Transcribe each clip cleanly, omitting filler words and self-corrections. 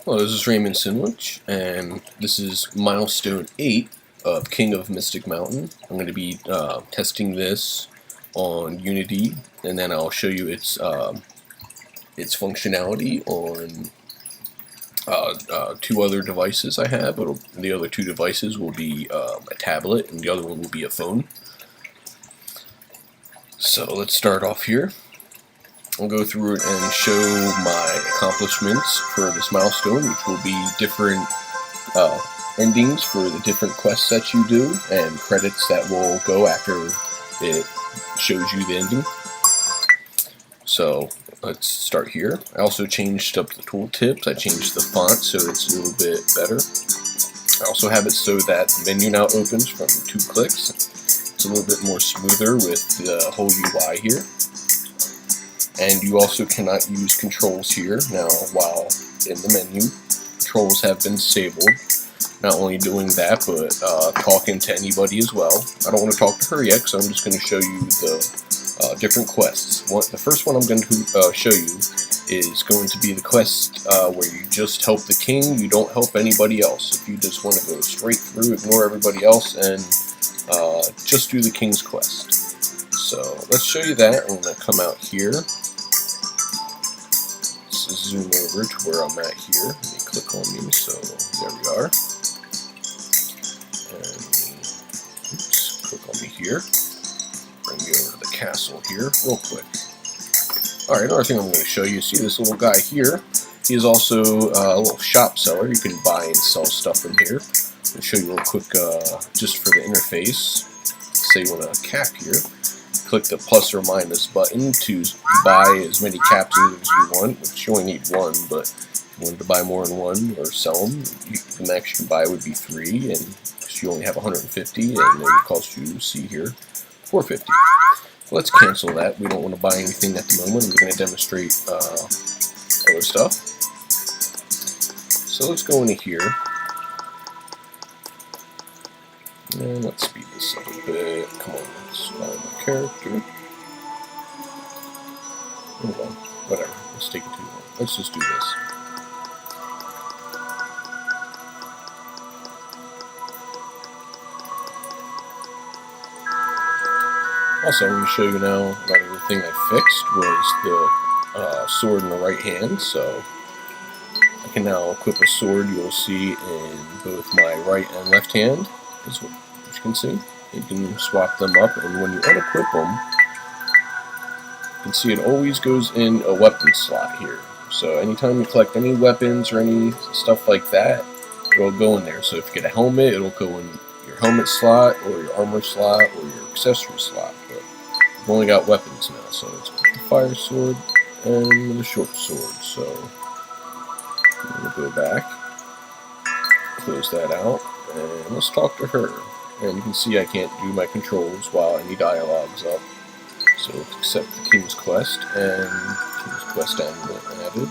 Hello, this is Raymond Sinwich, and this is Milestone 8 of King of Mystic Mountain. I'm going to be testing this on Unity, and then I'll show you its functionality on two other devices I have. The other two devices will be a tablet, and the other one will be a phone. So let's start off here. I'll go through it and show my accomplishments for this milestone, which will be different endings for the different quests that you do, and credits that will go after it shows you the ending. So let's start here. I also changed up the tooltips. I changed the font so it's a little bit better. I also have it so that the menu now opens from 2 clicks. It's a little bit more smoother with the whole UI here. And you also cannot use controls here. Now, while in the menu, controls have been disabled. Not only doing that, but talking to anybody as well. I don't want to talk to her yet, so I'm just going to show you the different quests. The first one I'm going to show you is going to be the quest where you just help the king, you don't help anybody else. If you just want to go straight through, ignore everybody else, and just do the king's quest. So let's show you that. I'm going to come out here. Zoom over to where I'm at here. Let me click on me, so there we are. And click on me here. Bring me over to the castle here real quick. Alright, another thing I'm going to show you. See this little guy here? He is also a little shop seller. You can buy and sell stuff from here. I'll show you real quick just for the interface. Say you want a cap here. Click the plus or minus button to buy as many caps as you want, which you only need 1, but if you wanted to buy more than 1 or sell them, the max you can buy would be 3, and you only have 150, and it would cost you, see here, 450. Let's cancel that. We don't want to buy anything at the moment. We're going to demonstrate other stuff. So let's go into here, and let's speed this up a bit. Come on, let's find the character. Hold on, whatever. Let's take it too long. Let's just do this. Also, I'm going to show you now another thing I fixed was the sword in the right hand. So I can now equip a sword. You'll see in both my right and left hand, as you can see. You can swap them up, and when you unequip them, you can see it always goes in a weapon slot here. So anytime you collect any weapons or any stuff like that, it'll go in there. So if you get a helmet, it'll go in your helmet slot, or your armor slot, or your accessory slot. But you've only got weapons now, so it's the fire sword and the short sword. So I'm going to go back, close that out, and let's talk to her. And you can see I can't do my controls while any dialogue's up. So let's accept the King's Quest, and King's Quest added.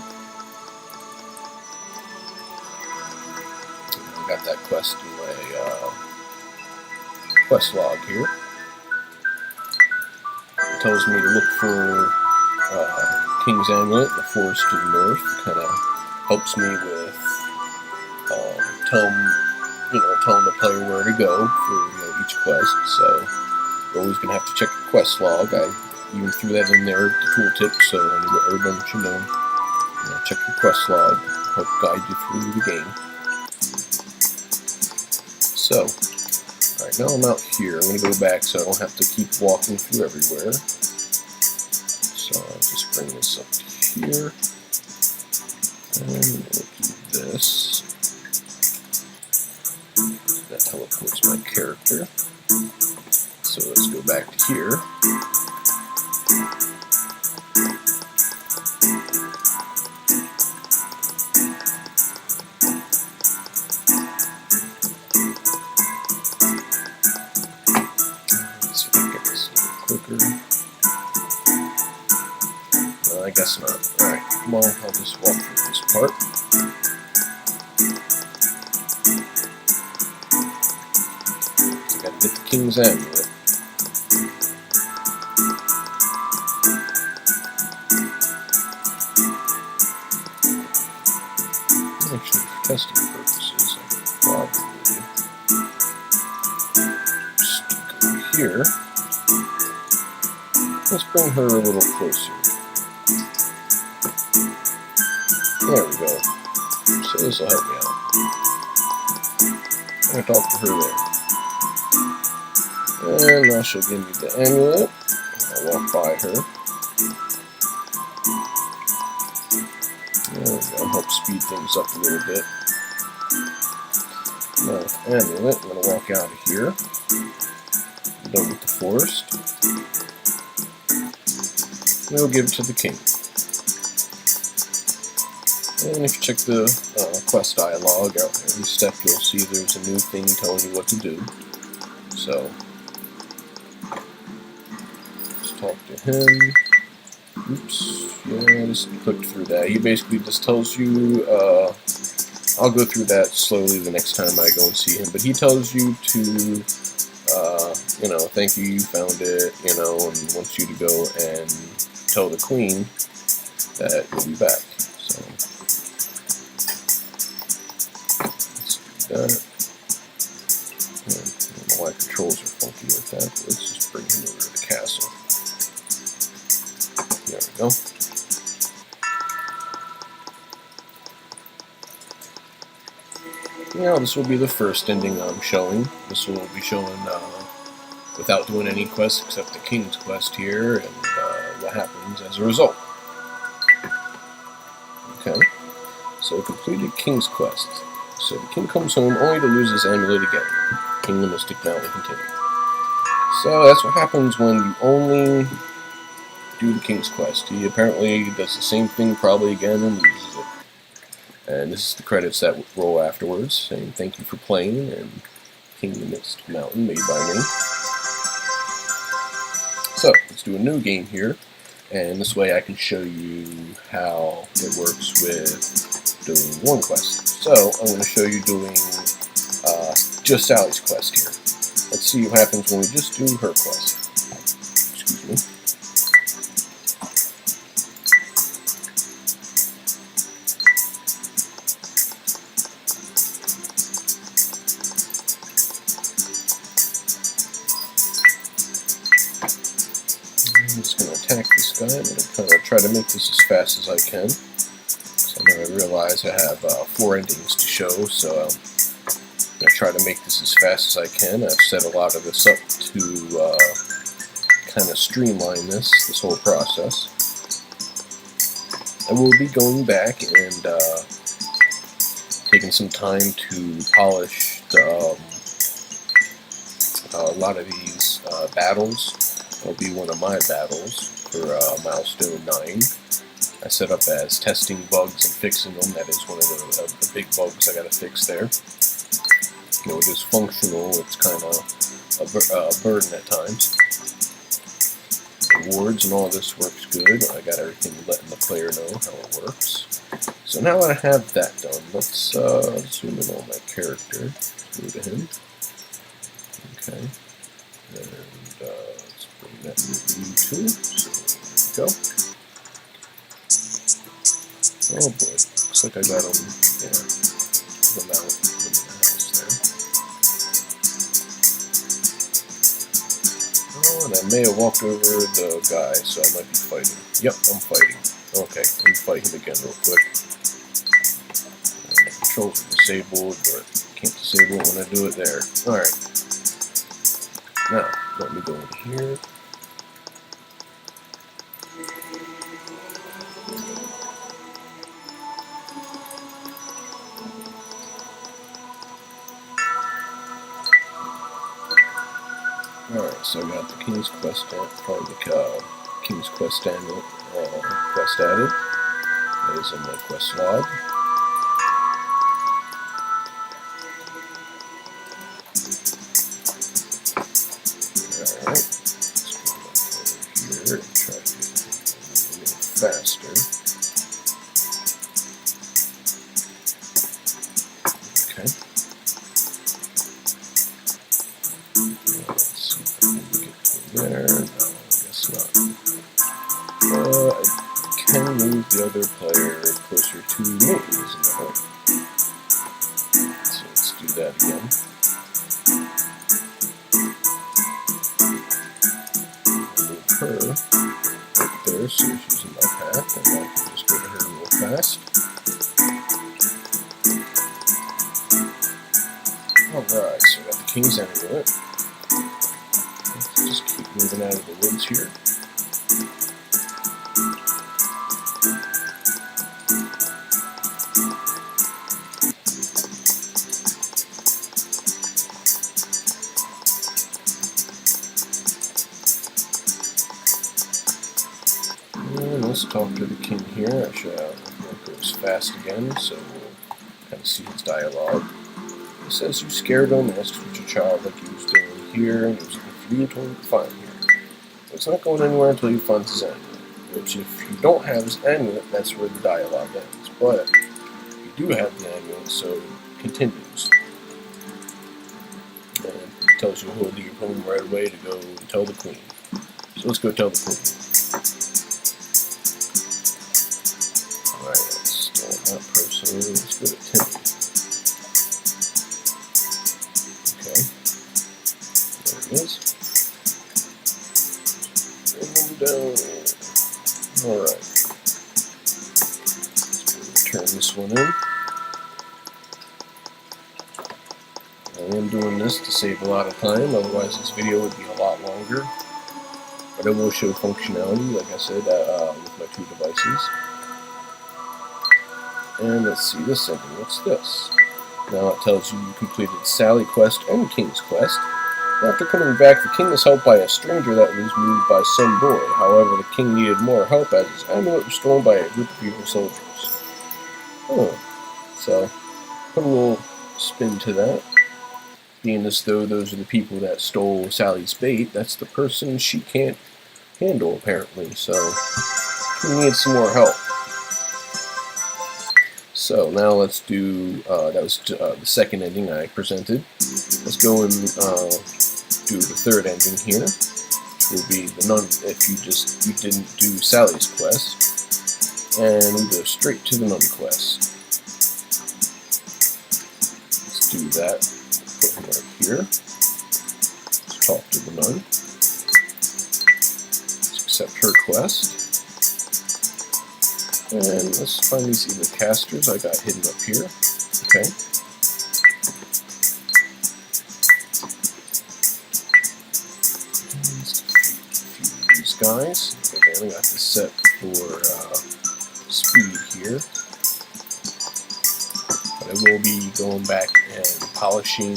I got that quest in my quest log here. It tells me to look for King's Amulet in the forest to the north. It kind of helps me with telling the player where to go for each quest. So you're always going to have to check your quest log. I even threw that in there, the tooltip, so everyone should know. Check your quest log, help guide you through the game. So, alright, now I'm out here. I'm going to go back so I don't have to keep walking through everywhere. So I'll just bring this up to here. And we'll do this. That teleports my character. So let's go back to here. Let's see if I can get this a little quicker. No, I guess not. Alright, well, I'll just walk through this part. I gotta get the King's Amulet. Actually, for testing purposes, I'll probably just go here. Let's bring her a little closer. There we go. So this will help me out. I'm going to talk to her there. And now she'll give me the amulet. I'll walk by her. There we go. Help speed things up a little bit. Now with the amulet, I'm going to walk out of here. I'm done with the forest. And we'll give it to the king. And if you check the quest dialogue, every step you'll see there's a new thing telling you what to do. So, let's talk to him. Oops, yeah, just clicked through that. He basically just tells you, I'll go through that slowly the next time I go and see him, but he tells you to, you know, thank you, you found it, you know, and wants you to go and tell the queen that you'll be back. So, let's do that. I don't know why controls are funky like that, but let's just bring him over to the castle. There we go. Now this will be the first ending I'm showing. This will be showing without doing any quests except the King's quest here, and what happens as a result. Okay, so completed King's quest. So the king comes home only to lose his amulet again. King the Mystic Mountain continued. So that's what happens when you only do the King's quest. He apparently does the same thing probably again and loses it. And this is the credits that roll afterwards, saying thank you for playing, and King the Mystic Mountain made by me. So, let's do a new game here, and this way I can show you how it works with doing one quest. So, I'm going to show you doing just Sally's quest here. Let's see what happens when we just do her quest. Excuse me. I'm just going to attack this guy. I'm going to kind of try to make this as fast as I can. So now I realize I have 4 endings to show, so I'm going to try to make this as fast as I can. I've set a lot of this up to kind of streamline this whole process. I will be going back and taking some time to polish a lot of these battles. It'll be one of my battles for Milestone 9. I set up as testing bugs and fixing them. That is one of the big bugs I gotta fix there. You know, it is functional, it's kind of a burden at times. Rewards and all this works good. I got everything letting the player know how it works. So now that I have that done, let's zoom in on my character. Let's go to him. Okay. And let's bring that to YouTube. So there we go. Oh boy, looks like I got him, yeah, the mount in the house there. Oh, and I may have walked over the guy, so I might be fighting. Yep, I'm fighting. Okay, let me fight him again real quick. The controls are disabled, but can't disable it when I do it there. Alright. Now, let me go in here. Alright, so I got the King's Quest from the King's Quest quest added. That is in my quest log. Alright, let's go back over here and try to get a little faster. Okay. There, no, I guess not. I can move the other player closer to me, isn't that right? that again. Move her right there so she's in my path, and I can just go to her real fast. Alright, so I got the King's Amulet. Let's just keep moving out of the woods here. And let's talk to the king here. Actually, I won't go as fast again, so we'll kind of see his dialogue. He says, "You scared him, asked for your child like he was doing here, and he was looking for you, told him to find here. It's not going anywhere until he finds his amulet. Which, if you don't have his amulet, that's where the dialogue ends. But you do have the amulet, so it continues. And it tells you he'll leave home right away to go tell the queen. So let's go tell the queen. Alright, that's still that person. Let's go to Timmy. Okay. There it is. Bring him down. Alright. Let's turn this one in. I am doing this to save a lot of time, otherwise this video would be a lot longer. But I will show functionality, like I said, with my two devices. And let's see this ending. What's this? Now it tells you completed Sally quest and King's quest. After coming back, the king was helped by a stranger that was moved by some boy. However, the king needed more help as his amulet was stolen by a group of evil soldiers. Oh, so put a little spin to that. Being as though those are the people that stole Sally's bait, that's the person she can't handle apparently. So she needs some more help. So now let's do, that was the second ending I presented. Let's go and do the third ending here, which will be the nun, if you didn't do Sally's quest. And we go straight to the nun quest. Let's do that. Put him right here. Let's talk to the nun. Let's accept her quest. And let's find these evil casters I got hidden up here. Okay. Let's defeat a few of these guys. Okay, I got this set for speed here. But I will be going back and polishing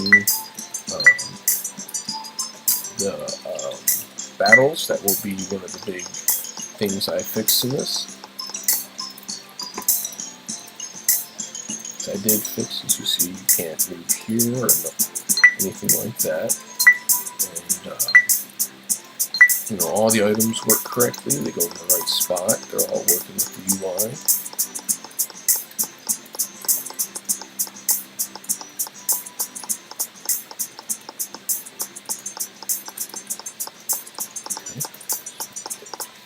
the battles. That will be one of the big things I fixed in this. I did fix, as you see, you can't move here or anything like that. And, all the items work correctly. They go in the right spot. They're all working with the UI. Okay.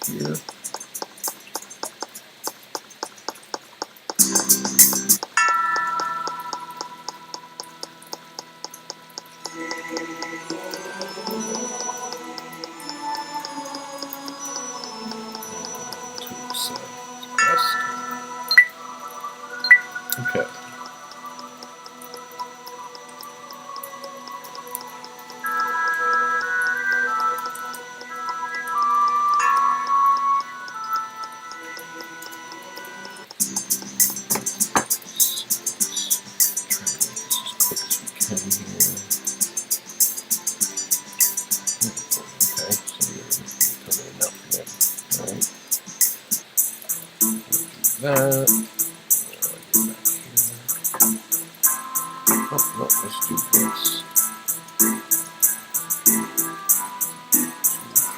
Here. Okay. That. Oh, no, let's do this.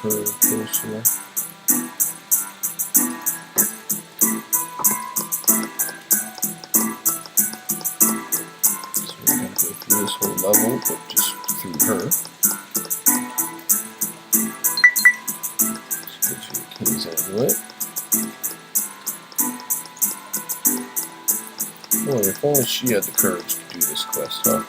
Curve closer. So we're going to go through this whole level, but just through her. Let's go to the King's Amulet. Oh, if If only she had the courage to do this quest, huh?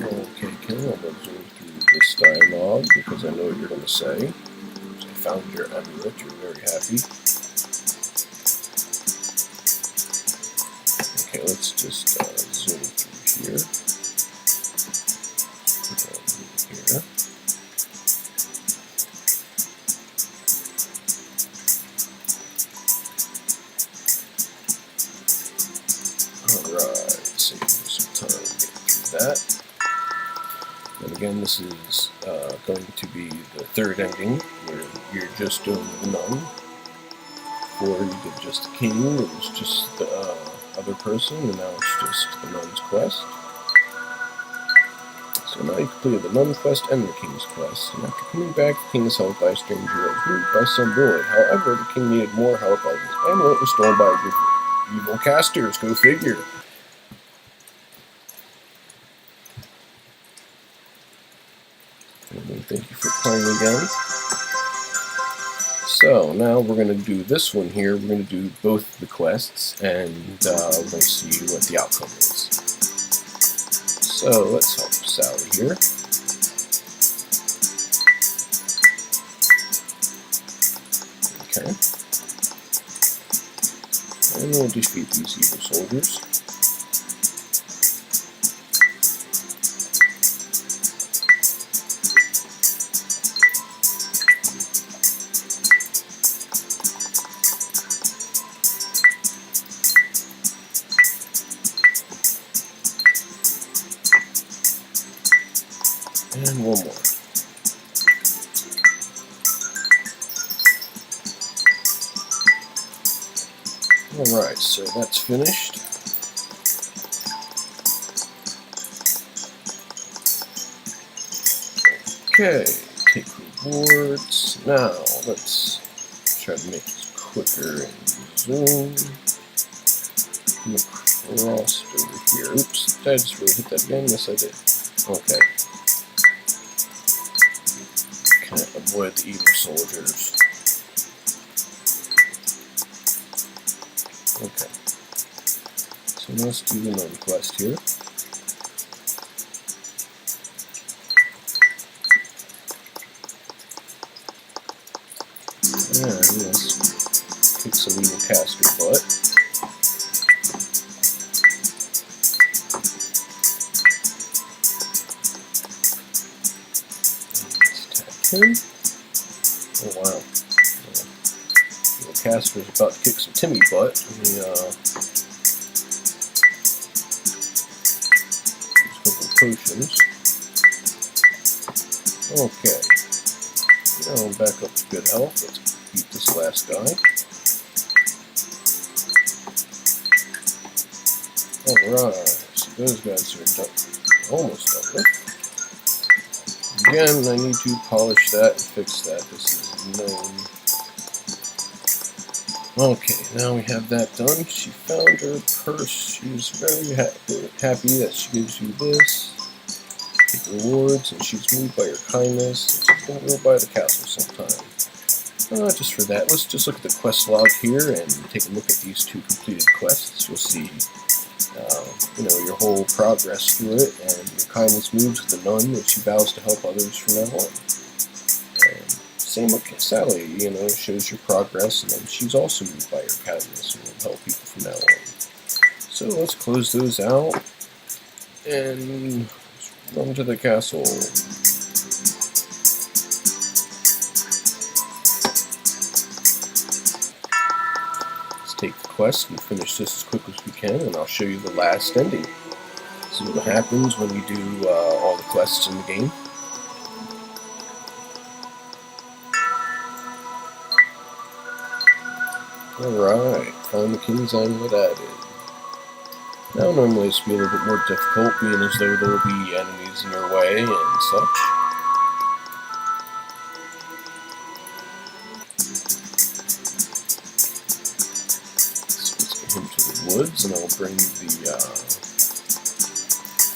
Okay, Kim, I'm going to zoom through this dialogue because I know what you're going to say. I found your amulet, you're very happy. Okay, let's just zoom through here. Here. Alright, save some time to get through that. And again, this is going to be the third ending, where you're just doing the nun. Or you did just the king, it was just the other person, and now it's just the nun's quest. So now you completed the nun quest and the king's quest, and after coming back, the king is helped by a stranger that was moved by some boy. However, the king needed more help as his amulet was stolen by a group of evil casters. Go figure. Thank you for playing again. So now we're going to do this one here. We're going to do both the quests, and we're going to see what the outcome is. So let's help Sally here. Okay. And we'll defeat these evil soldiers. And one more. Alright, so that's finished. Okay, take rewards. Now, let's try to make this quicker and zoom. Come across over here. Oops, did I just really hit that again? Yes, I did. Okay. Can't avoid the evil soldiers. Okay. So let's do the nun quest here. And let's kick some evil caster butt. Him. Oh wow. The caster's about to kick some Timmy butt. Use a couple potions. Okay. Now I'm back up to good health. Let's beat this last guy. Alright, so those guys are done. Almost done with. Again, I need to polish that and fix that. This is known. Okay, now we have that done. She found her purse. She's very happy that she gives you this. Take rewards, and she's moved by your kindness. She's going to go by the castle sometime. Just for that, let's just look at the quest log here and take a look at these two completed quests. You'll see your whole progress through it, and your kindness moves with the nun, and she vows to help others from now on. And same with Sally, shows your progress, and then she's also moved by your kindness and will help people from now on. So let's close those out, and run to the castle. Take the quest and finish this as quick as we can, and I'll show you the last ending. See what happens when you do all the quests in the game. Alright, find the King's Amulet added. Now normally this will be a little bit more difficult, being as though there will be enemies in your way and such. Him to the woods, and I'll bring the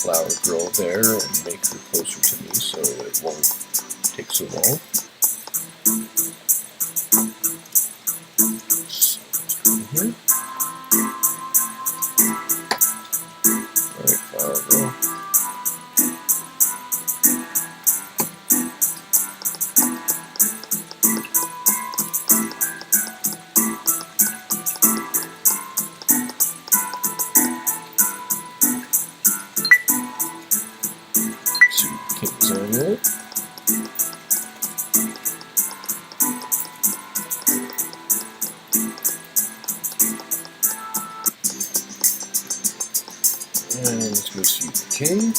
flower girl there and make her closer to me so it won't take so long. Here. Alright, flower girl. King's Amulet. And let's go see the king.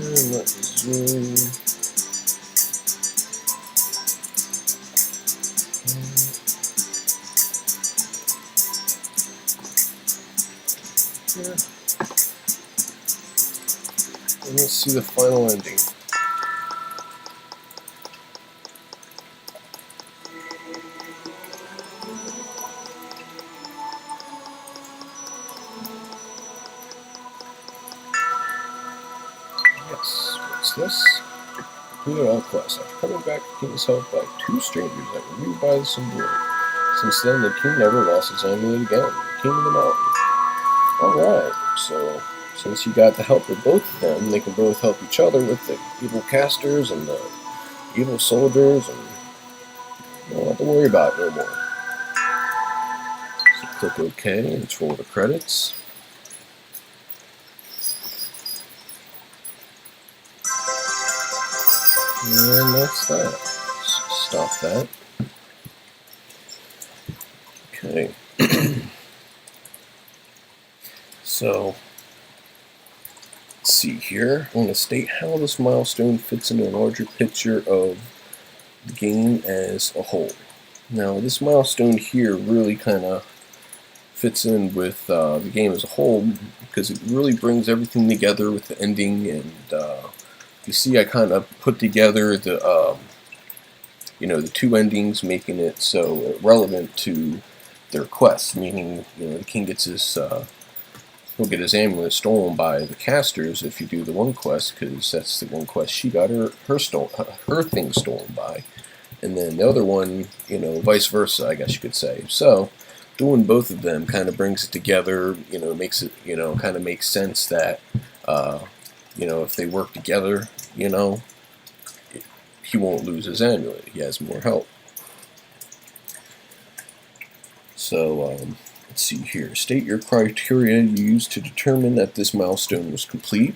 And let's zoom. Here. And let's see the final ending. Yes, what's this? Completed all quests. After coming back to King's help by 2 strangers that were moved by the symbol. Since then, the king never lost his amulet again. The king of the mountain. Alright, so since you got the help of both of them, they can both help each other with the evil casters and the evil soldiers, and you don't have to worry about it no more. So click OK, and let's roll the credits. And that's that. Stop that. Okay. So, let's see here. I'm going to state how this milestone fits into a larger picture of the game as a whole. Now, this milestone here really kind of fits in with the game as a whole because it really brings everything together with the ending, and you see I kind of put together the the 2 endings, making it so relevant to their quest, meaning the king gets his he'll get his amulet stolen by the casters if you do the one quest, because that's the one quest she got her thing stolen by, and then the other one, vice versa, I guess you could say. So doing both of them kind of brings it together, makes it, kind of makes sense that if they work together, he won't lose his amulet. He has more help. So let's see here. State your criteria you used to determine that this milestone was complete.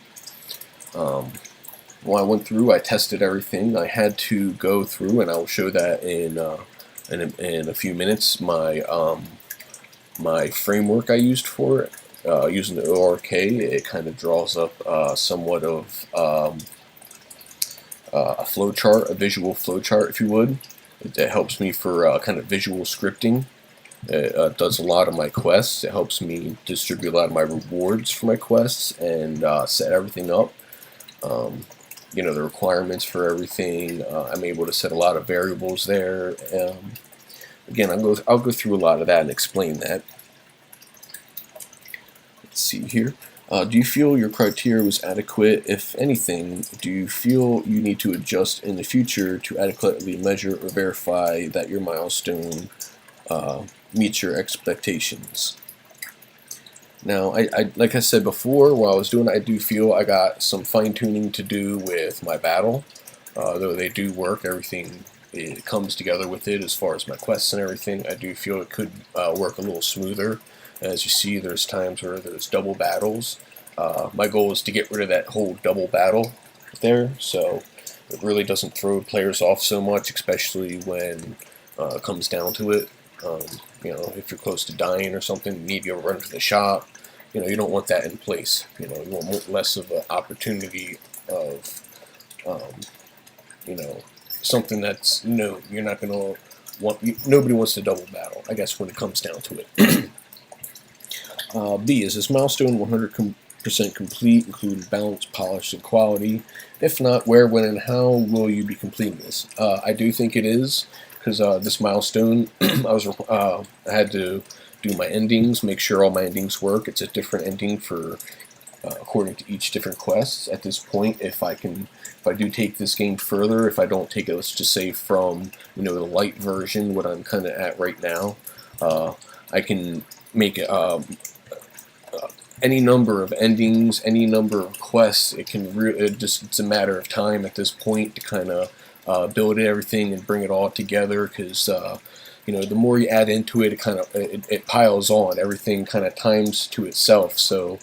When I went through, I tested everything. I had to go through, and I will show that in a few minutes. My framework I used for it, using the ORK, it kind of draws up somewhat of a flowchart, a visual flowchart, if you would. It helps me for kind of visual scripting. It does a lot of my quests. It helps me distribute a lot of my rewards for my quests and set everything up. The requirements for everything. I'm able to set a lot of variables there. Again, I'll go through a lot of that and explain that. Let's see here. Do you feel your criteria was adequate? If anything, do you feel you need to adjust in the future to adequately measure or verify that your milestone meets your expectations? Now, I like I said before, while I was doing it, I do feel I got some fine-tuning to do with my battle. Though they do work, everything it comes together with it as far as my quests and everything. I do feel it could work a little smoother. As you see, there's times where there's double battles. My goal is to get rid of that whole double battle there, so it really doesn't throw players off so much, especially when it comes down to it. If you're close to dying or something, you need to be able to run to the shop. You don't want that in place. You want less of an opportunity of, something that's you're not going to want. Nobody wants to double battle, I guess, when it comes down to it. B, is this milestone 100% complete, including balance, polish, and quality? If not, where, when, and how will you be completing this? I do think it is, because this milestone, I had to do my endings, make sure all my endings work. It's a different ending for according to each different quest. At this point, if I do take this game further, if I don't take it, let's just say from the light version, what I'm kind of at right now, I can make it. Any number of endings, any number of quests. It's a matter of time at this point to kind of build everything and bring it all together. Because the more you add into it, it piles on. Everything kind of times to itself. So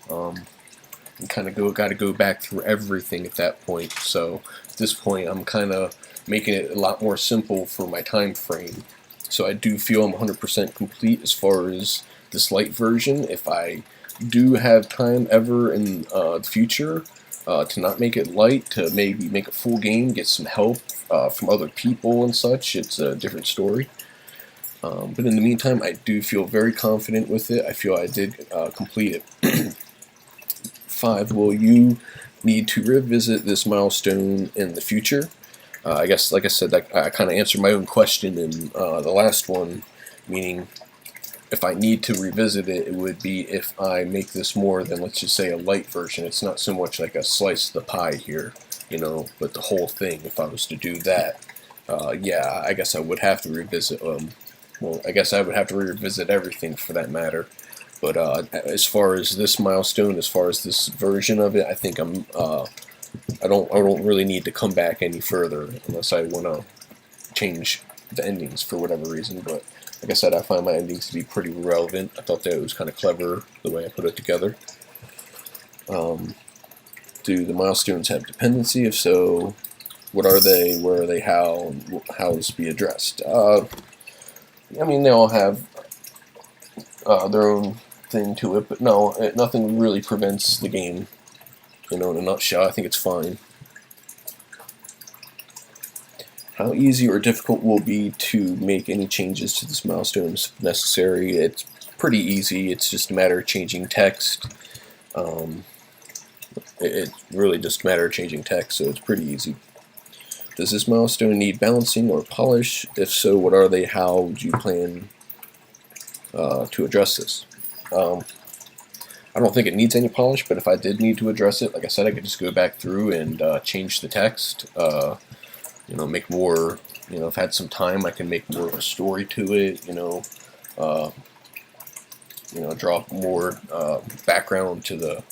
you kind of got to go back through everything at that point. So at this point, I'm kind of making it a lot more simple for my time frame. So I do feel I'm 100% complete as far as this light version. If I do have time ever in the future to not make it light, to maybe make a full game, get some help from other people and such, it's a different story. But in the meantime, I do feel very confident with it. I feel I did complete it. 5. Will you need to revisit this milestone in the future? I guess, like I said, I kind of answered my own question in the last one, meaning if I need to revisit it, it would be if I make this more than, let's just say, a light version. It's not so much like a slice of the pie here, but the whole thing. If I was to do that, yeah, I guess I would have to revisit. Well, I guess I would have to revisit everything for that matter. But as far as this milestone, as far as this version of it, I think I don't really need to come back any further unless I want to change the endings for whatever reason. But like I said, I find my endings to be pretty relevant. I thought that it was kind of clever the way I put it together. Do the milestones have dependency? If so, what are they? Where are they? How is to be addressed? I mean, they all have their own thing to it, but no, nothing really prevents the game. In a nutshell, I think it's fine. How easy or difficult will it be to make any changes to this milestone if necessary? It's pretty easy. It's just a matter of changing text. It's really just a matter of changing text, so it's pretty easy. Does this milestone need balancing or polish? If so, what are they? How do you plan to address this? I don't think it needs any polish, but if I did need to address it, like I said, I could just go back through and change the text. Make more. If I had some time, I can make more of a story to it. Draw more background to the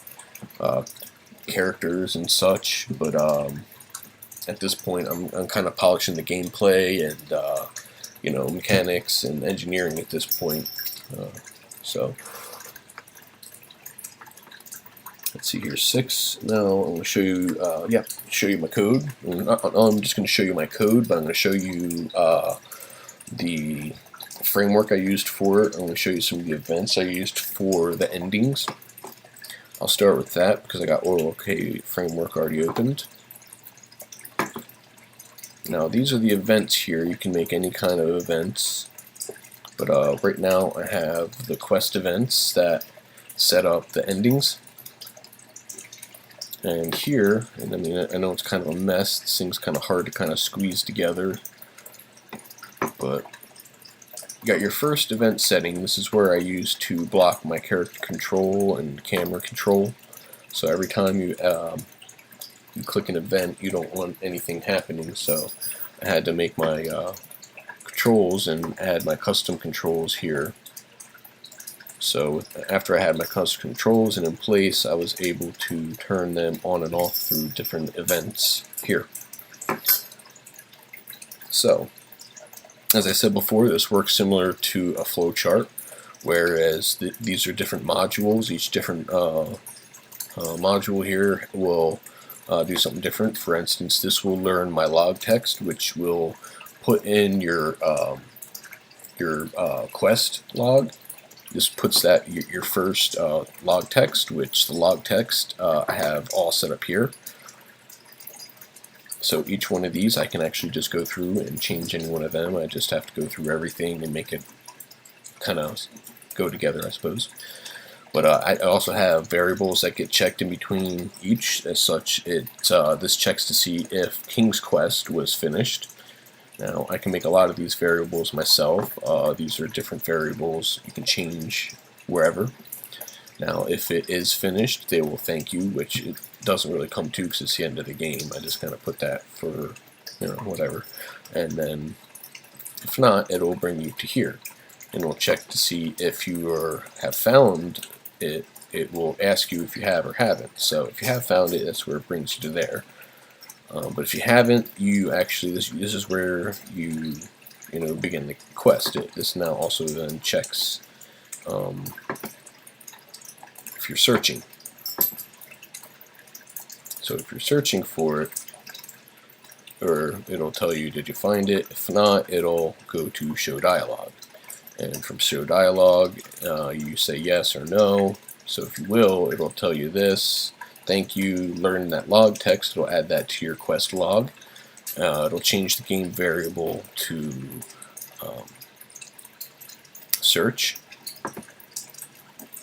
characters and such. But at this point, I'm kind of polishing the gameplay and mechanics and engineering at this point. So. Let's see here, 6. Now I'm going to show you, show you my code. I'm just going to show you my code, but I'm going to show you the framework I used for it. I'm going to show you some of the events I used for the endings. I'll start with that because I got OK framework already opened. Now these are the events here. You can make any kind of events, but right now I have the quest events that set up the endings. And here, and I mean, I know it's kind of a mess. This thing's kind of hard to kind of squeeze together. But you got your first event setting. This is where I use to block my character control and camera control. So every time you click an event, you don't want anything happening. So I had to make my controls and add my custom controls here. So after I had my custom controls in place, I was able to turn them on and off through different events here. So, as I said before, this works similar to a flowchart, whereas these are different modules. Each different module here will do something different. For instance, this will learn my log text, which will put in your quest log. This puts that your first log text, which the log text I have all set up here. So each one of these I can actually just go through and change any one of them. I just have to go through everything and make it kind of go together, I suppose. But I also have variables that get checked in between each. As such, this checks to see if King's Quest was finished. Now, I can make a lot of these variables myself. These are different variables you can change wherever. Now, if it is finished, they will thank you, which it doesn't really come to because it's the end of the game. I just kind of put that for, whatever. And then, if not, it'll bring you to here. And it'll check to see if you have found it. It will ask you if you have or haven't. So if you have found it, that's where it brings you to there. But if you haven't, you actually, this is where you begin the quest. This now also then checks if you're searching. So if you're searching for it, or it'll tell you, did you find it? If not, it'll go to show dialogue. And from show dialogue, you say yes or no. So if you will, it'll tell you this. Thank you, learn that log text. It'll add that to your quest log. It'll change the game variable to search.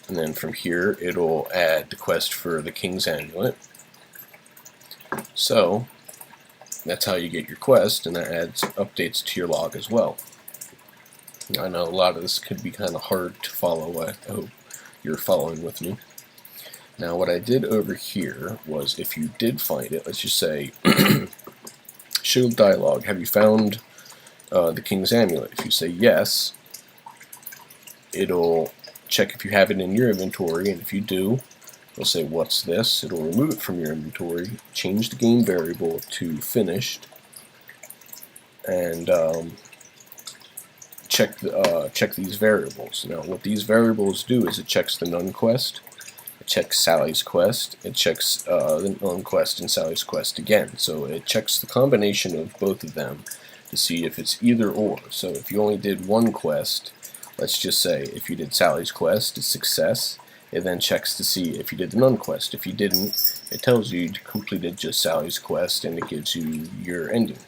And then from here, it'll add the quest for the King's Amulet. So that's how you get your quest, and that adds updates to your log as well. I know a lot of this could be kind of hard to follow. I hope you're following with me. Now what I did over here was, if you did find it, let's just say show dialogue, have you found the King's Amulet? If you say yes, it'll check if you have it in your inventory, and if you do, it'll say what's this. It'll remove it from your inventory, change the game variable to finished, and check these variables. Now what these variables do is it checks the none quest, it checks Sally's quest, it checks the none quest and Sally's quest again. So it checks the combination of both of them to see if it's either or. So if you only did one quest, let's just say if you did Sally's quest, it's success. It then checks to see if you did the none quest. If you didn't, it tells you completed just Sally's quest, and it gives you your ending.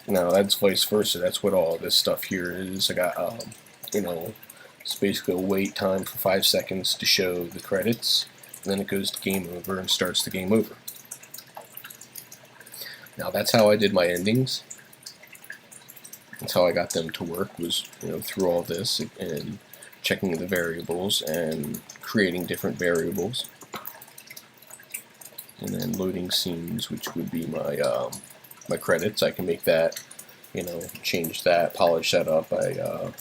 Now that's vice versa. That's what all this stuff here is. I got, it's basically a wait time for 5 seconds to show the credits, and then it goes to game over and starts the game over. Now that's how I did my endings. That's how I got them to work, was through all this and checking the variables and creating different variables, and then loading scenes, which would be my my credits. I can make that, change that, polish that up. I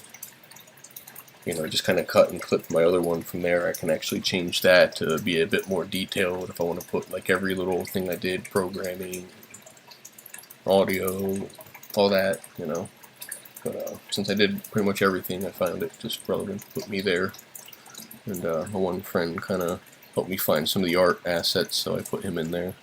just kind of cut and clip my other one from there. I can actually change that to be a bit more detailed if I want to put like every little thing I did, programming, audio, all that, But since I did pretty much everything, I found it just relevant to put me there. And my one friend kind of helped me find some of the art assets, so I put him in there.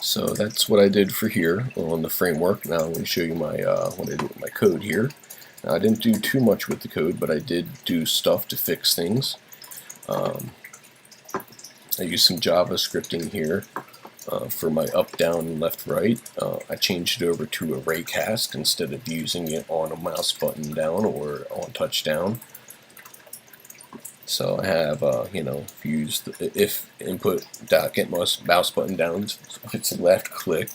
So that's what I did for here on the framework. Now I'm going to show you my what I did with my code here. Now I didn't do too much with the code, but I did do stuff to fix things. I used some JavaScripting here. For my up, down, left, right, I changed it over to a raycast instead of using it on a mouse button down or on touch down. So I have, used if input get mouse button down, if it's left click.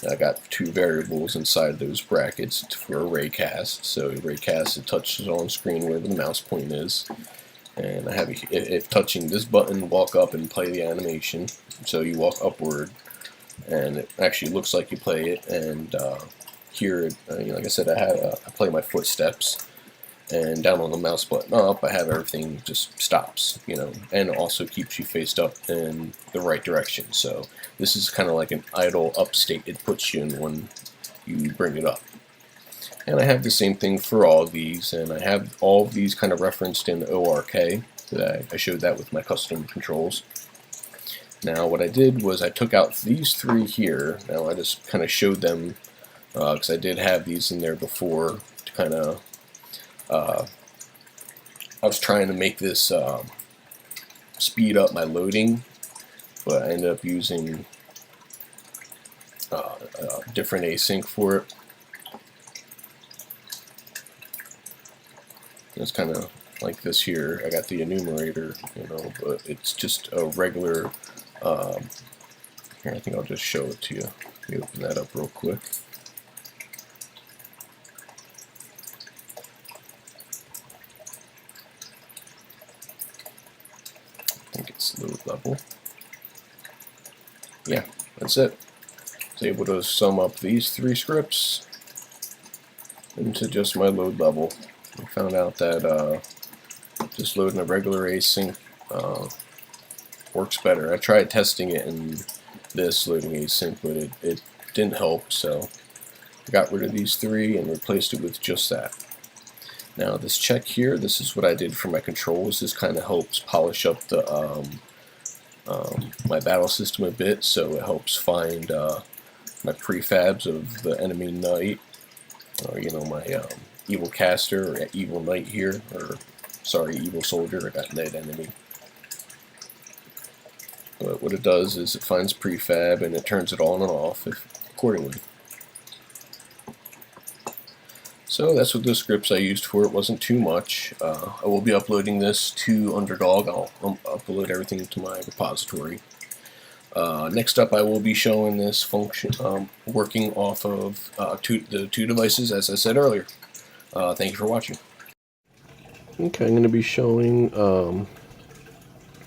I got two variables inside those brackets for a raycast. So a raycast, it touches on screen where the mouse point is. And I have, if touching this button, walk up and play the animation. So you walk upward, and it actually looks like you play it. And here, like I said, I play my footsteps. And down on the mouse button up, I have everything just stops, and also keeps you faced up in the right direction. So this is kind of like an idle up state it puts you in when you bring it up. And I have the same thing for all of these, and I have all of these kind of referenced in ORK. I showed that with my custom controls. Now what I did was I took out these three here. Now I just kind of showed them because I did have these in there before to kind of, I was trying to make this speed up my loading, but I ended up using different async for it. It's kind of like this here. I got the enumerator, but it's just a regular. Here, I think I'll just show it to you. Let me open that up real quick. I think it's load level. Yeah, that's it. I was able to sum up these 3 scripts into just my load level. I found out that just loading a regular async works better. I tried testing it in this loading async, but it didn't help, so I got rid of these 3 and replaced it with just that. Now this check here, this is what I did for my controls. This kind of helps polish up the my battle system a bit, so it helps find my prefabs of the enemy knight, or my evil caster or evil knight here, or sorry, evil soldier. I got knight enemy. But what it does is it finds prefab and it turns it on and off accordingly. So that's what the scripts I used for it. Wasn't too much. I will be uploading this to Underdog. I'll upload everything to my repository. Next up, I will be showing this function working off of the 2 devices, as I said earlier. Thank you for watching. Okay, I'm going to be showing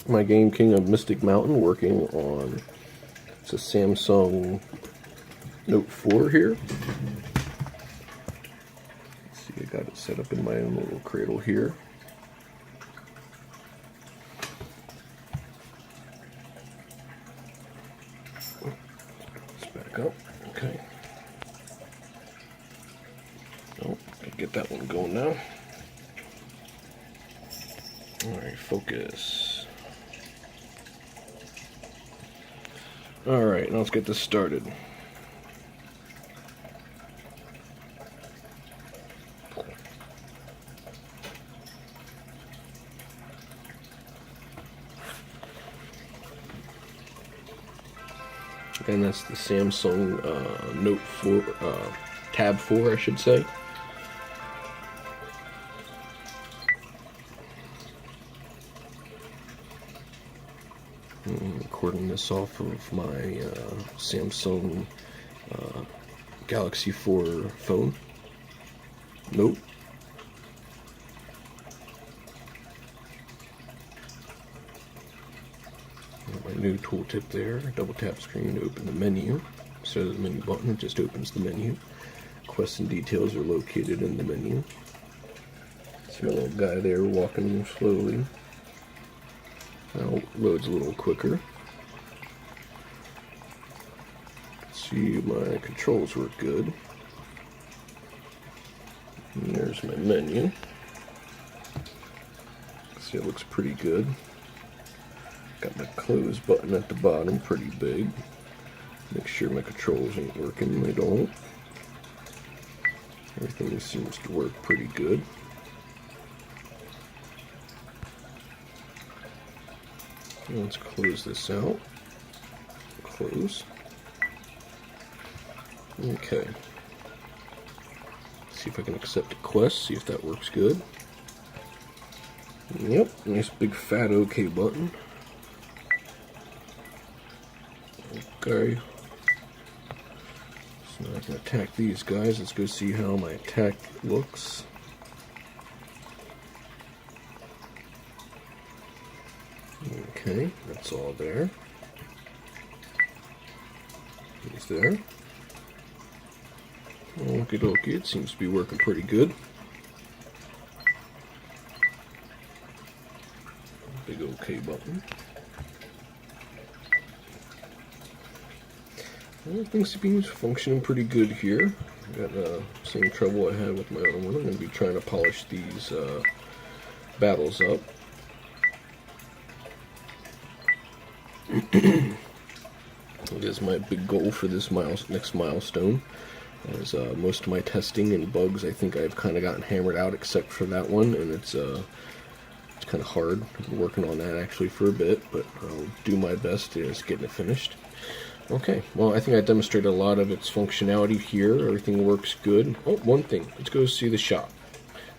my Game King of Mystic Mountain working on, it's a Samsung Note 4 here. Let's see, I got it set up in my own little cradle here. Let's back up. Okay. Oh, gotta get that one going now. Alright, focus. Alright, now let's get this started. Again, that's the Samsung Note 4, Tab 4, I should say. I'm recording this off of my Samsung Galaxy 4 phone. Note. My new tooltip there. Double tap screen to open the menu. Instead of the menu button, it just opens the menu. Quests and details are located in the menu. See a little guy there walking slowly. Now it loads a little quicker. See, my controls work good. And there's my menu. See, it looks pretty good. Got my close button at the bottom, pretty big. Make sure my controls ain't working. They don't. Everything seems to work pretty good. Let's close this out. Close. Okay. See if I can accept a quest, see if that works good. Yep, nice big fat OK button. Okay. So now I can attack these guys. Let's go see how my attack looks. Okay, that's all there. He's there. Okie dokie, it seems to be working pretty good. Big OK button. Well, things seem to be functioning pretty good here. Got the same trouble I had with my other one. I'm going to be trying to polish these battles up. It is my big goal for this next milestone. As most of my testing and bugs, I think I've kind of gotten hammered out, except for that one, and it's kind of hard. I've been working on that actually for a bit, but I'll do my best to just getting it finished. Okay, well, I think I demonstrated a lot of its functionality here. Everything works good. Oh, one thing. Let's go see the shop.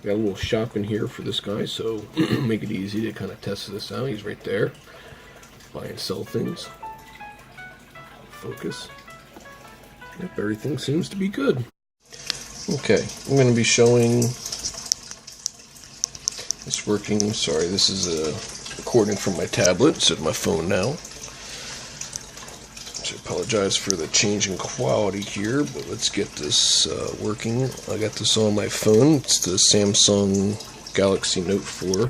Got a little shop in here for this guy, so make it easy to kind of test this out. He's right there. Buy and sell things. Focus. Yep, everything seems to be good. Okay, I'm going to be showing this working. Sorry, this is a recording from my tablet instead of my phone now. So I apologize for the change in quality here, but let's get this working. I got this on my phone. It's the Samsun Galaxy Note 4.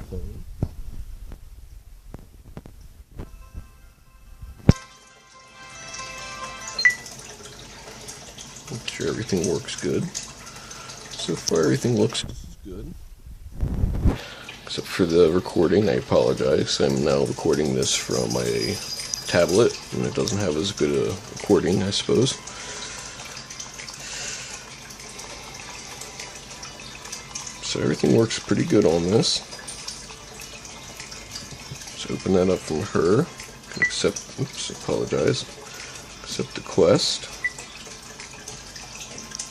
Make sure everything works good. So far everything looks good. Except for the recording, I apologize. I'm now recording this from my tablet, and it doesn't have as good a recording, I suppose. So everything works pretty good on this. Let's open that up from her. Accept, oops, apologize. Accept the quest.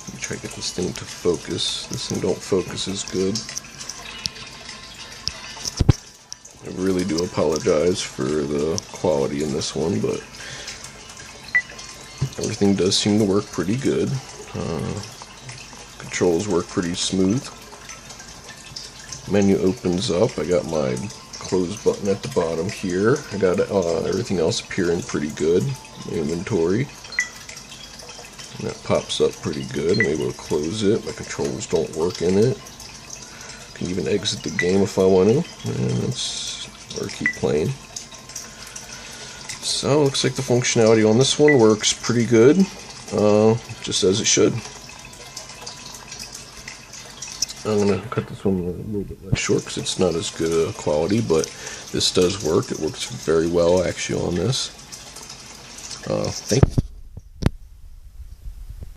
Let me try to get this thing to focus. This thing don't focus as good. I really do apologize for the quality in this one, but everything does seem to work pretty good. Controls work pretty smooth. Menu opens up. I got my close button at the bottom here. I got everything else appearing pretty good. Inventory. And that pops up pretty good. I'm able to close it. My controls don't work in it. Can even exit the game if I want to. Or keep playing. So looks like the functionality on this one works pretty good, just as it should. I'm gonna cut this one a little bit less short because it's not as good a quality, but this does work. It works very well actually on this. Thank you.